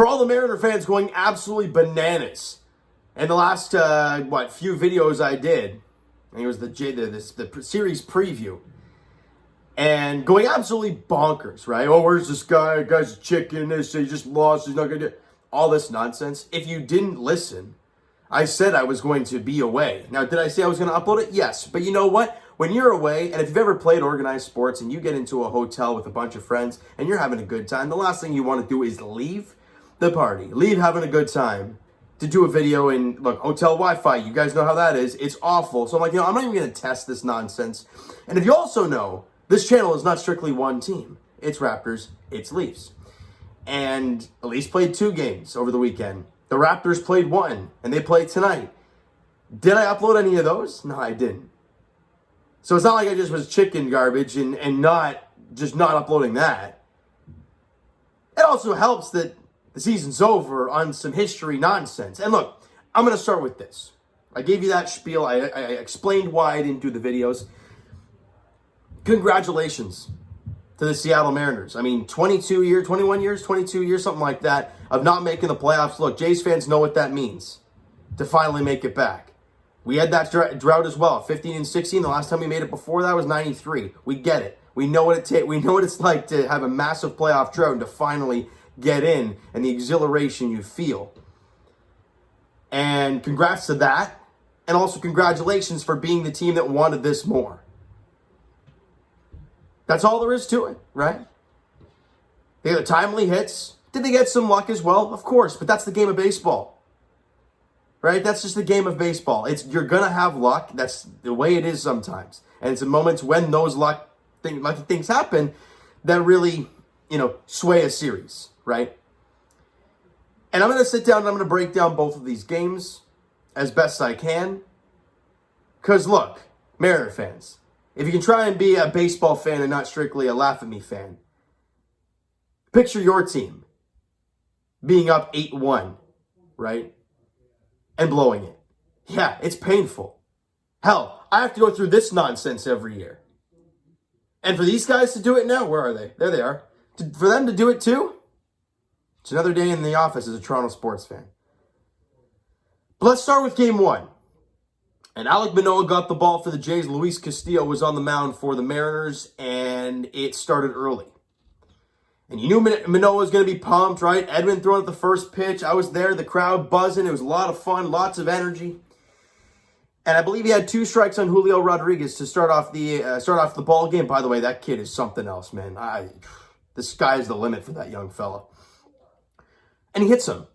For all the Mariner fans going absolutely bananas. And the last, few videos I did, and it was the series preview, and going absolutely bonkers, right? Oh, where's this guy? Guy's a chicken. This, he just lost. He's not going to do it. All this nonsense. If you didn't listen, I said I was going to be away. Now, did I say I was going to upload it? Yes. But you know what? When you're away, and if you've ever played organized sports and you get into a hotel with a bunch of friends and you're having a good time, the last thing you want to do is leave the party. Leave having a good time to do a video in, look, hotel Wi-Fi. You guys know how that is. It's awful. So I'm like, I'm not even going to test this nonsense. And if you also know, this channel is not strictly one team. It's Raptors, it's Leafs. And the Leafs played 2 games over the weekend. The Raptors played 1, and they played tonight. Did I upload any of those? No, I didn't. So it's not like I just was chicken garbage and not uploading that. It also helps that the season's over on some history nonsense. And look, I'm going to start with this. I gave you that spiel. I explained why I didn't do the videos. Congratulations to the Seattle Mariners. I mean, 22 years, 21 years, 22 years, something like that, of not making the playoffs. Look, Jays fans know what that means to finally make it back. We had that drought as well, 15 and 16. The last time we made it before that was 93. We get it. We know what it takes. We know what it's like to have a massive playoff drought and to finally get in, and the exhilaration you feel. And congrats to that. And also congratulations for being the team that wanted this more. That's all there is to it, right? They got timely hits. Did they get some luck as well? Of course, but that's the game of baseball. Right? That's just the game of baseball. You're going to have luck. That's the way it is sometimes. And it's in moments when those lucky things happen that really, sway a series, right? And I'm going to sit down and I'm going to break down both of these games as best I can. Because look, Mariner fans, if you can try and be a baseball fan and not strictly a laugh at me fan, picture your team being up 8-1, right? And blowing it. Yeah, it's painful. Hell, I have to go through this nonsense every year. And for these guys to do it now, where are they? There they are. For them to do it too, it's another day in the office as a Toronto sports fan. But let's start with game 1. And Alek Manoah got the ball for the Jays. Luis Castillo was on the mound for the Mariners, and it started early. And you knew Manoah was going to be pumped, right? Edwin throwing at the first pitch. I was there, the crowd buzzing. It was a lot of fun, lots of energy. And I believe he had 2 strikes on Julio Rodriguez to start off the ball game. By the way, that kid is something else, man. The sky's the limit for that young fella. And he hits him.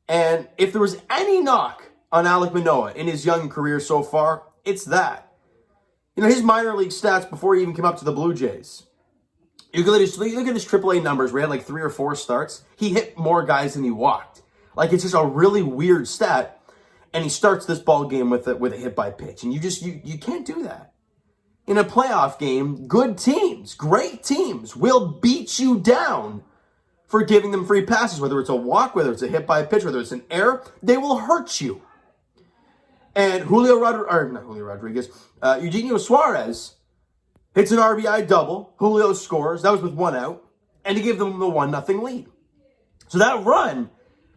And if there was any knock on Alek Manoah in his young career so far, it's that. His minor league stats before he even came up to the Blue Jays. You look at his AAA numbers where he had like 3 or 4 starts. He hit more guys than he walked. Like, it's just a really weird stat. And he starts this ball game with a hit by pitch. And you can't do that. In a playoff game, good teams, great teams will beat you down for giving them free passes. Whether it's a walk, whether it's a hit by pitch, whether it's an error, they will hurt you. And Eugenio Suarez hits an RBI double. Julio scores. That was with 1 out. And he gave them the 1-0 lead. So that run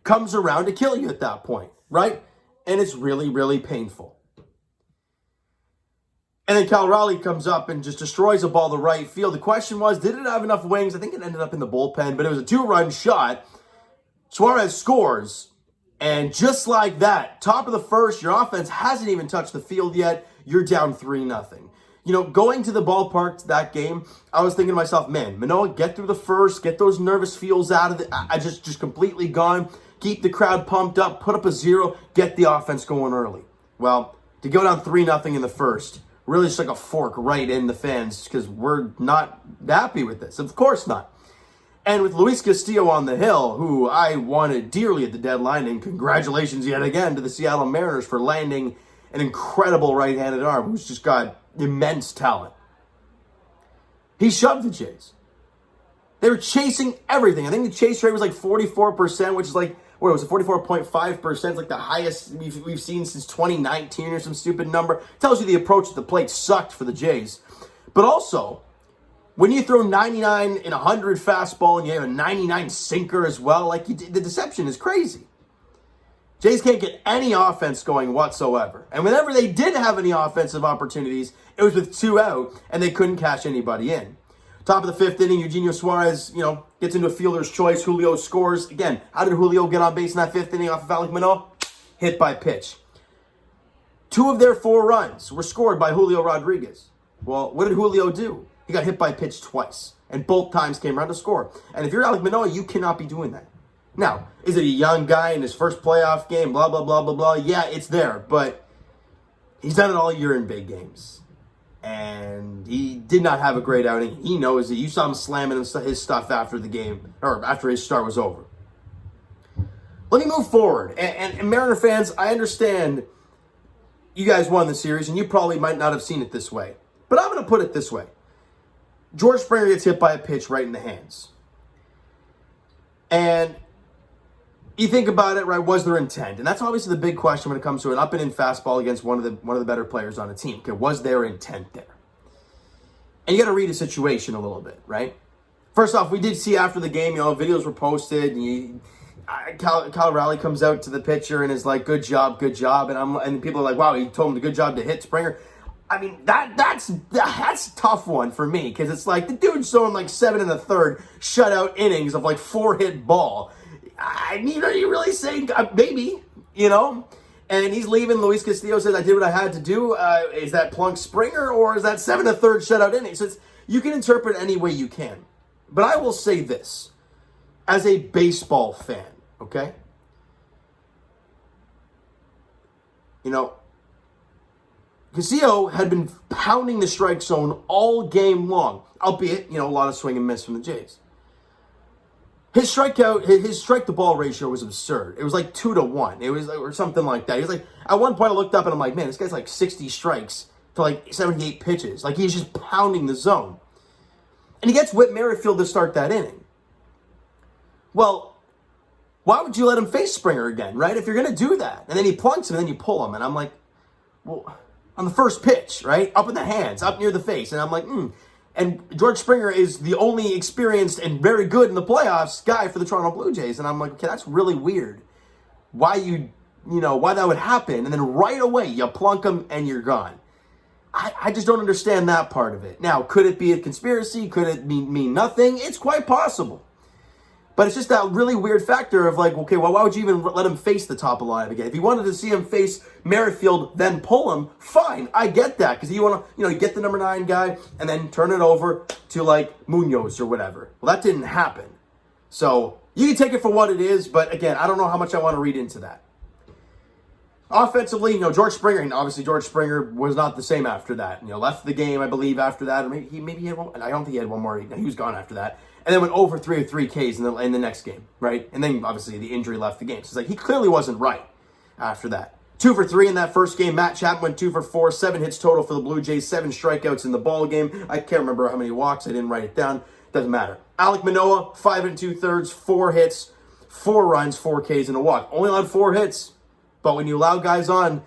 comes around to kill you at that point, right? And it's really, really painful. And then Cal Raleigh comes up and just destroys a ball to right field. The question was, did it have enough wings? I think it ended up in the bullpen, but it was a 2-run shot. Suarez scores. And just like that, top of the first, your offense hasn't even touched the field yet. You're down 3-0. Going to the ballpark to that game, I was thinking to myself, man, Manoah, get through the first, get those nervous feels out of it. I just completely gone. Keep the crowd pumped up, put up a 0, get the offense going early. Well, to go down 3-0 in the first, really just like a fork right in the fans because we're not happy with this. Of course not. And with Luis Castillo on the hill, who I wanted dearly at the deadline, and congratulations yet again to the Seattle Mariners for landing an incredible right-handed arm who's just got immense talent. He shoved the Jays. They were chasing everything. I think the chase rate was like 44%, which is like, what was it, 44.5%? It's like the highest we've seen since 2019 or some stupid number. Tells you the approach at the plate sucked for the Jays. But also, When you throw 99 in 100 fastball and you have a 99 sinker as well, like the deception is crazy. Jays can't get any offense going whatsoever. And whenever they did have any offensive opportunities, it was with 2 out, and they couldn't cash anybody in. Top of the 5th inning, Eugenio Suarez, gets into a fielder's choice. Julio scores. Again, how did Julio get on base in that 5th inning off of Alek Manoah? Hit by pitch. 2 of their 4 runs were scored by Julio Rodriguez. Well, what did Julio do? He got hit by pitch twice, and both times came around to score. And if you're Alek Manoah, you cannot be doing that. Now, is it a young guy in his first playoff game? Blah, blah, blah, blah, blah. Yeah, it's there, but he's done it all year in big games. And he did not have a great outing. He knows it. You saw him slamming his stuff after the game, or after his start was over. Let me move forward. And Mariner fans, I understand you guys won the series, and you probably might not have seen it this way. But I'm going to put it this way. George Springer gets hit by a pitch right in the hands. And you think about it, right? Was there intent? And that's obviously the big question when it comes to an up and in fastball against one of the better players on the team. Okay, was there intent there? And you got to read the situation a little bit, right? First off, we did see after the game, videos were posted. And Cal Raleigh comes out to the pitcher and is like, "Good job, good job." And people are like, "Wow, he told him the good job to hit Springer." I mean, that's a tough one for me, because it's like the dude's throwing like 7 1/3 shutout innings of like 4-hit ball. Are you really saying maybe, And he's leaving. Luis Castillo says, "I did what I had to do." Is that plunk Springer, or is that 7 1/3 shutout innings? So you can interpret any way you can. But I will say this, as a baseball fan, okay? Castillo had been pounding the strike zone all game long, albeit, a lot of swing and miss from the Jays. His strike to ball ratio was absurd. It was like 2-1. It was or something like that. He was like, at one point I looked up and I'm like, man, this guy's like 60 strikes to like 78 pitches. Like, he's just pounding the zone. And he gets Whit Merrifield to start that inning. Well, why would you let him face Springer again, right? If you're going to do that. And then he plunks him and then you pull him. And I'm like, well, on the first pitch, right? Up in the hands, up near the face. And I'm like, And George Springer is the only experienced and very good in the playoffs guy for the Toronto Blue Jays. And I'm like, okay, that's really weird. Why why that would happen. And then right away, you plunk him and you're gone. I just don't understand that part of it. Now, could it be a conspiracy? Could it mean nothing? It's quite possible. But it's just that really weird factor of like, okay, well, why would you even let him face the top alive again? If you wanted to see him face Merrifield, then pull him, fine. I get that. Because you want to, get the number 9 guy and then turn it over to like Munoz or whatever. Well, that didn't happen. So you can take it for what it is. But again, I don't know how much I want to read into that. Offensively, George Springer, and obviously George Springer was not the same after that. Left the game, I believe, after that. Or maybe he had one. I don't think he had one more. He was gone after that. And then went over 3 of 3 Ks in the next game, right? And then, obviously, the injury left the game. So it's like he clearly wasn't right after that. 2 for 3 in that first game. Matt Chapman went 2 for 4. 7 hits total for the Blue Jays. 7 strikeouts in the ball game. I can't remember how many walks. I didn't write it down. Doesn't matter. Alek Manoah, 5 2/3, 4 hits, 4 runs, 4 Ks, and a walk. Only allowed 4 hits. But when you allow guys on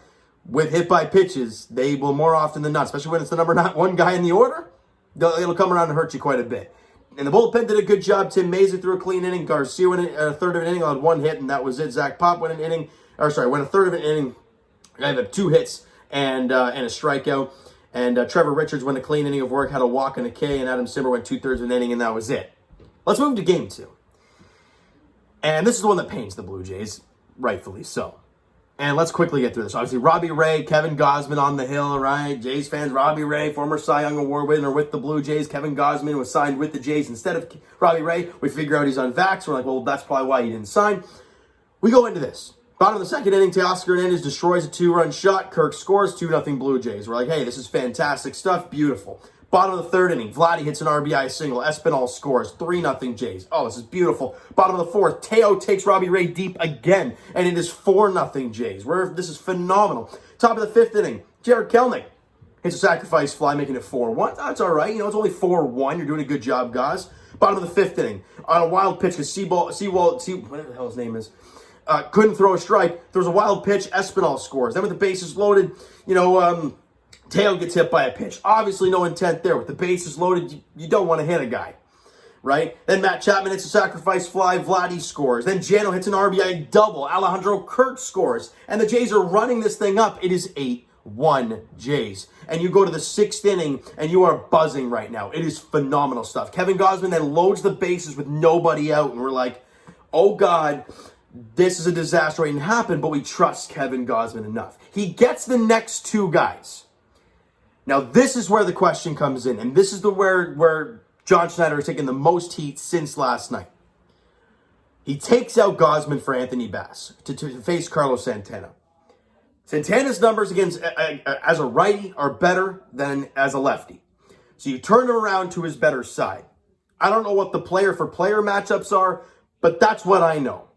with hit by pitches, they will more often than not, especially when it's the number 1 guy in the order, it'll come around and hurt you quite a bit. And the bullpen did a good job. Tim Mayza threw a clean inning. Garcia went a third of an inning on 1 hit, and that was it. Zach Pop went a third of an inning. I have 2 hits and a strikeout. And Trevor Richards went a clean inning of work, had a walk and a K, and Adam Simber went 2/3 of an inning, and that was it. Let's move to game 2. And this is the one that pains the Blue Jays, rightfully so. And let's quickly get through this. Obviously, Robbie Ray, Kevin Gausman on the hill, right? Jays fans, Robbie Ray, former Cy Young Award winner with the Blue Jays. Kevin Gausman was signed with the Jays instead of Robbie Ray. We figure out he's unvaxxed. We're like, well, that's probably why he didn't sign. We go into this. Bottom of the second inning, Teoscar Hernandez destroys a 2-run shot. Kirk scores 2-0 Blue Jays. We're like, hey, this is fantastic stuff. Beautiful. Bottom of the third inning, Vladdy hits an RBI single. Espinal scores 3-0 Jays. Oh, this is beautiful. Bottom of the fourth, Teo takes Robbie Ray deep again, and it is 4-0 Jays. This is phenomenal. Top of the fifth inning, Jared Kelnick hits a sacrifice fly, making it 4-1. That's all right. It's only 4-1. You're doing a good job, guys. Bottom of the fifth inning, on a wild pitch, because whatever the hell his name is, couldn't throw a strike. There was a wild pitch. Espinal scores. Then with the bases loaded, Teo gets hit by a pitch. Obviously no intent there. With the bases loaded, you don't want to hit a guy, right? Then Matt Chapman hits a sacrifice fly. Vladdy scores. Then Jano hits an RBI double. Alejandro Kirk scores. And the Jays are running this thing up. It is 8-1 Jays. And you go to the 6th inning, and you are buzzing right now. It is phenomenal stuff. Kevin Gausman then loads the bases with nobody out. And we're like, oh, God, this is a disaster waiting to happen, but we trust Kevin Gausman enough. He gets the next 2 guys. Now, this is where the question comes in, and this is where John Schneider has taken the most heat since last night. He takes out Gausman for Anthony Bass to face Carlos Santana. Santana's numbers against as a righty are better than as a lefty. So you turn him around to his better side. I don't know what the player-for-player matchups are, but that's what I know.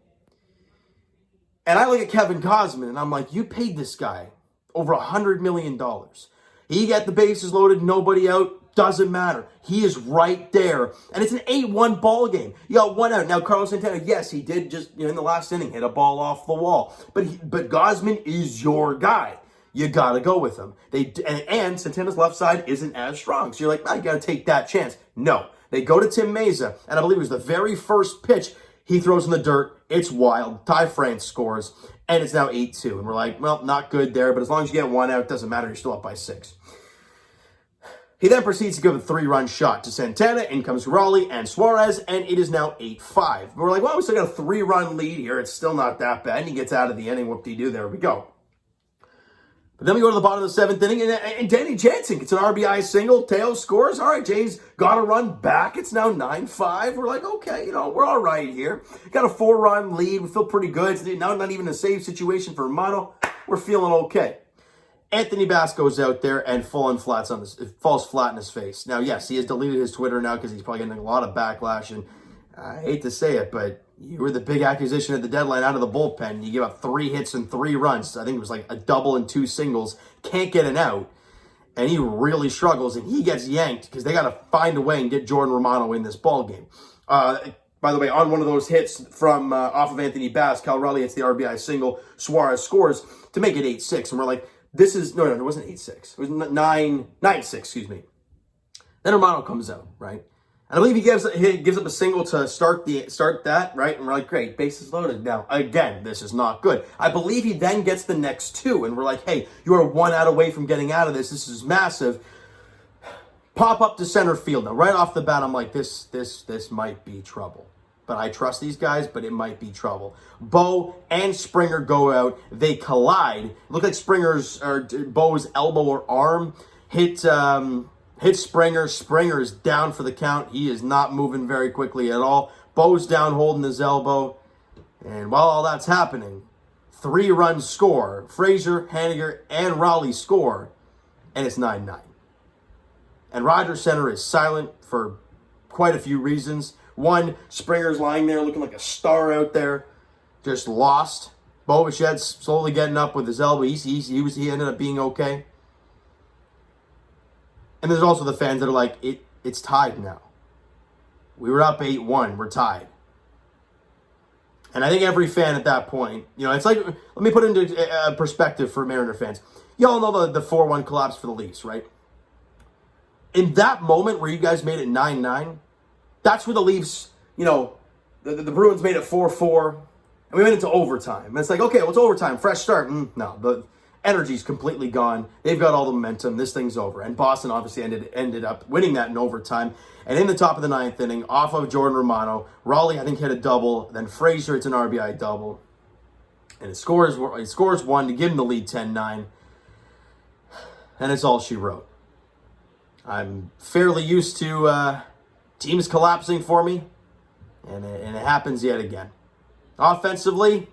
And I look at Kevin Gausman, and I'm like, you paid this guy over $100 million. He got the bases loaded, nobody out, doesn't matter. He is right there. And it's an 8-1 ball game. You got 1 out. Now, Carlos Santana, yes, he did just, in the last inning, hit a ball off the wall. But Gausman is your guy. You got to go with him. And Santana's left side isn't as strong. So you're like, you got to take that chance. No. They go to Tim Meza, and I believe it was the very first pitch he throws in the dirt. It's wild. Ty France scores, and it's now 8-2. And we're like, well, not good there, but as long as you get 1 out, it doesn't matter. You're still up by 6. He then proceeds to give a 3-run shot to Santana. In comes Raleigh and Suarez, and it is now 8-5. We're like, well, we still got a 3-run lead here. It's still not that bad. And he gets out of the inning. Whoop-de-doo. There we go. But then we go to the bottom of the 7th inning, and Danny Jansen gets an RBI single. Teo scores. All right, Jays got to run back. It's now 9-5. We're like, okay, we're all right here. Got a 4-run lead. We feel pretty good. It's now not even a save situation for Romano. We're feeling okay. Anthony Bass goes out there and falls flat in his face. Now, yes, he has deleted his Twitter now because he's probably getting a lot of backlash. And I hate to say it, but you were the big acquisition at the deadline out of the bullpen. You give up 3 hits and 3 runs. I think it was like a double and 2 singles. Can't get an out. And he really struggles, and he gets yanked because they got to find a way and get Jordan Romano in this ballgame. By the way, on one of those hits from off of Anthony Bass, Cal Raleigh hits the RBI single. Suarez scores to make it 8-6. And we're like, this is, no, it wasn't 8-6. It was 9-6, excuse me. Then Romano comes out, right? And I believe he gives up a single to start that, right? And we're like, great, bases loaded. Now, again, this is not good. I believe he then gets the next 2, and we're like, hey, you are 1 out away from getting out of this. This is massive. Pop up to center field. Now, right off the bat, I'm like, this might be trouble. But I trust these guys, but it might be trouble. Bo and Springer go out. They collide. Look like Bo's elbow or arm hit Springer. Springer's down for the count. He is not moving very quickly at all. Bo's down holding his elbow. And while all that's happening, 3 runs score. Frazier, Haniger, and Raleigh score. And it's 9-9. And Rogers Center is silent for quite a few reasons. One, Springer's lying there looking like a star out there, just lost. Bo Bichette's slowly getting up with his elbow. He ended up being okay. And there's also the fans that are like, it's tied now. We were up 8-1. We're tied. And I think every fan at that point, it's like, let me put it into perspective for Mariner fans. Y'all know the 4-1 collapse for the Leafs, right? In that moment where you guys made it 9-9, that's where the Leafs, the Bruins made it 4-4, and we went into overtime. And it's like, okay, well, it's overtime, fresh start. No, the energy's completely gone. They've got all the momentum. This thing's over. And Boston obviously ended up winning that in overtime. And in the top of the 9th inning, off of Jordan Romano, Raleigh, I think, hit a double. Then Frazier hits an RBI double. And it scores 1 to give him the lead 10-9. And it's all she wrote. I'm fairly used to teams collapsing for me, and it happens yet again. Offensively,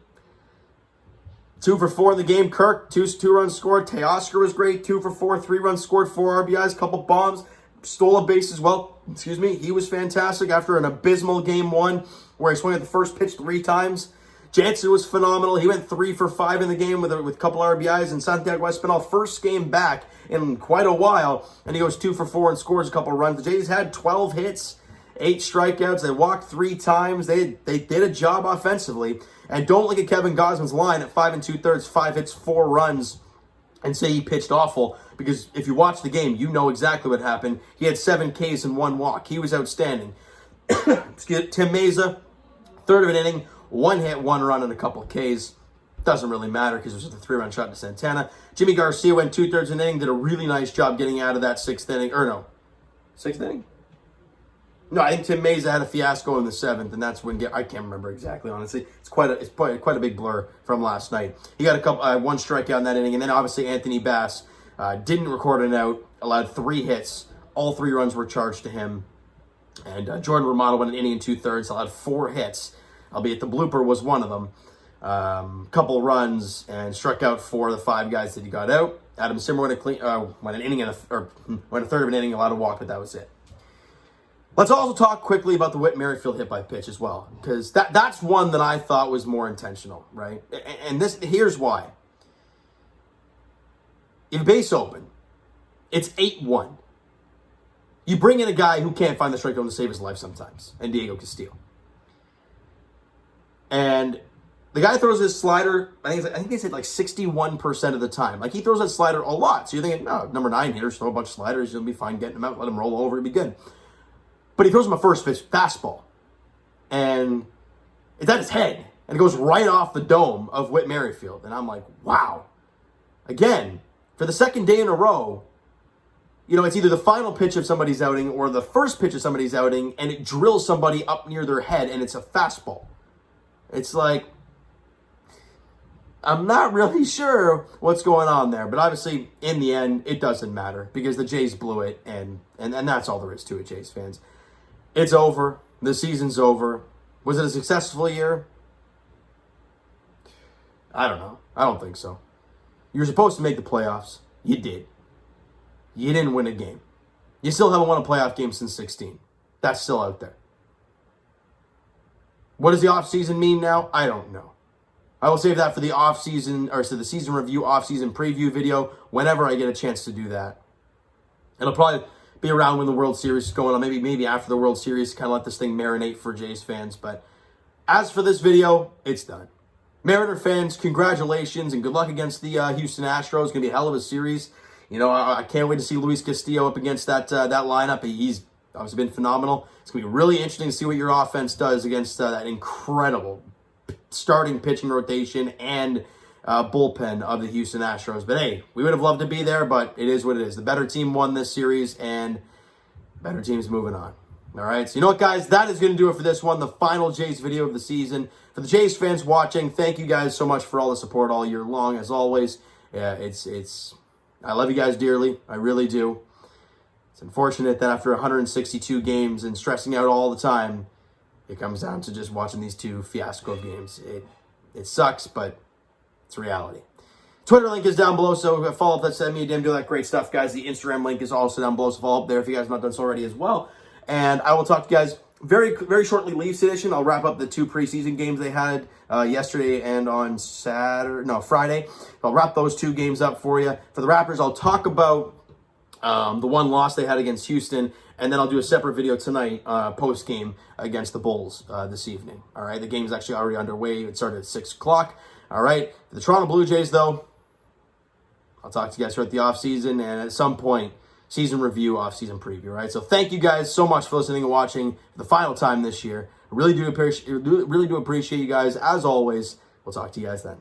2 for 4 in the game. Kirk, 2 runs scored. Teoscar was great, 2 for 4, 3 runs scored, 4 RBIs, couple bombs, stole a base as well. He was fantastic after an abysmal game 1 where he swung at the first pitch 3 times. Jansen was phenomenal. He went 3 for 5 in the game with a couple RBIs, and Santiago Espinal, first game back in quite a while, and he goes 2 for 4 and scores a couple runs. The Jays had 12 hits, 8 strikeouts. They walked 3 times. They did a job offensively. And don't look at Kevin Gausman's line at 5 2/3, 5 hits, 4 runs. and say he pitched awful, because if you watch the game, you know exactly what happened. He had 7 Ks and 1 walk. He was outstanding. Tim Mesa, third of an inning, 1 hit, 1 run, and a couple Ks. Doesn't really matter because it was a 3-run shot to Santana. Jimmy Garcia went 2/3 of an inning, did a really nice job getting out of that 6th inning. Or no, 6th inning? No, I think Tim Mesa had a fiasco in the 7th, and that's when I can't remember exactly. Honestly, it's quite a big blur from last night. He got one strikeout in that inning, and then obviously Anthony Bass didn't record an out, allowed 3 hits. All 3 runs were charged to him, and Jordan Romano went an inning and 2/3, allowed 4 hits, albeit the blooper was one of them. Couple runs and struck out 4 of the 5 guys that he got out. Adam Simmer went a third of an inning, allowed a walk, but that was it. Let's also talk quickly about the Whit Merrifield hit by pitch as well, because that's one that I thought was more intentional, right? And here's why. If base open, it's 8-1. You bring in a guy who can't find the strike zone to save his life sometimes, and Diego Castillo. And the guy throws his slider, I think they said like 61% of the time. Like, he throws that slider a lot. So you're thinking, no, number 9 hitters, throw a bunch of sliders, you'll be fine getting them out, let him roll over, it'll be good. But he throws him a first pitch fastball. And it's at his head. And it goes right off the dome of Whit Merrifield. And I'm like, wow. Again, for the second day in a row, you know, it's either the final pitch of somebody's outing or the first pitch of somebody's outing, and it drills somebody up near their head, and it's a fastball. It's like, I'm not really sure what's going on there, but obviously, in the end, it doesn't matter because the Jays blew it, and that's all there is to it, Jays fans. It's over. The season's over. Was it a successful year? I don't know. I don't think so. You were supposed to make the playoffs. You did. You didn't win a game. You still haven't won a playoff game since 2016. That's still out there. What does the offseason mean now? I don't know. I will save that for the the season review, off-season preview video whenever I get a chance to do that. It'll probably be around when the World Series is going on, maybe after the World Series, kind of let this thing marinate for Jays fans. But as for this video, it's done. Mariner fans, congratulations and good luck against the Houston Astros. It's going to be a hell of a series. You know, I can't wait to see Luis Castillo up against that lineup. He's obviously been phenomenal. It's going to be really interesting to see what your offense does against that incredible starting pitching rotation and bullpen of the Houston Astros. But hey, we would have loved to be there, but it is what it is. The better team won this series, and better team's moving on. All right, so you know what, guys? That is going to do it for this one, the final Jays video of the season. For the Jays fans watching, thank you guys so much for all the support all year long. As always, I love you guys dearly. I really do. It's unfortunate that after 162 games and stressing out all the time, it comes down to just watching these 2 fiasco games. It sucks, but it's reality. Twitter link is down below, so follow up that, send me a DM, do that great stuff, guys. The Instagram link is also down below, so follow up there if you guys have not done so already as well. And I will talk to you guys very, very shortly. Leafs edition. I'll wrap up the 2 preseason games they had yesterday and on Friday. I'll wrap those 2 games up for you. For the Raptors, I'll talk about the 1 loss they had against Houston, and then I'll do a separate video tonight, post-game against the Bulls this evening. All right, the game's actually already underway. It started at 6 o'clock. All right, for the Toronto Blue Jays, though, I'll talk to you guys throughout the offseason, and at some point, season review, off-season preview, right? So thank you guys so much for listening and watching for the final time this year. I really do appreciate you guys. As always, we'll talk to you guys then.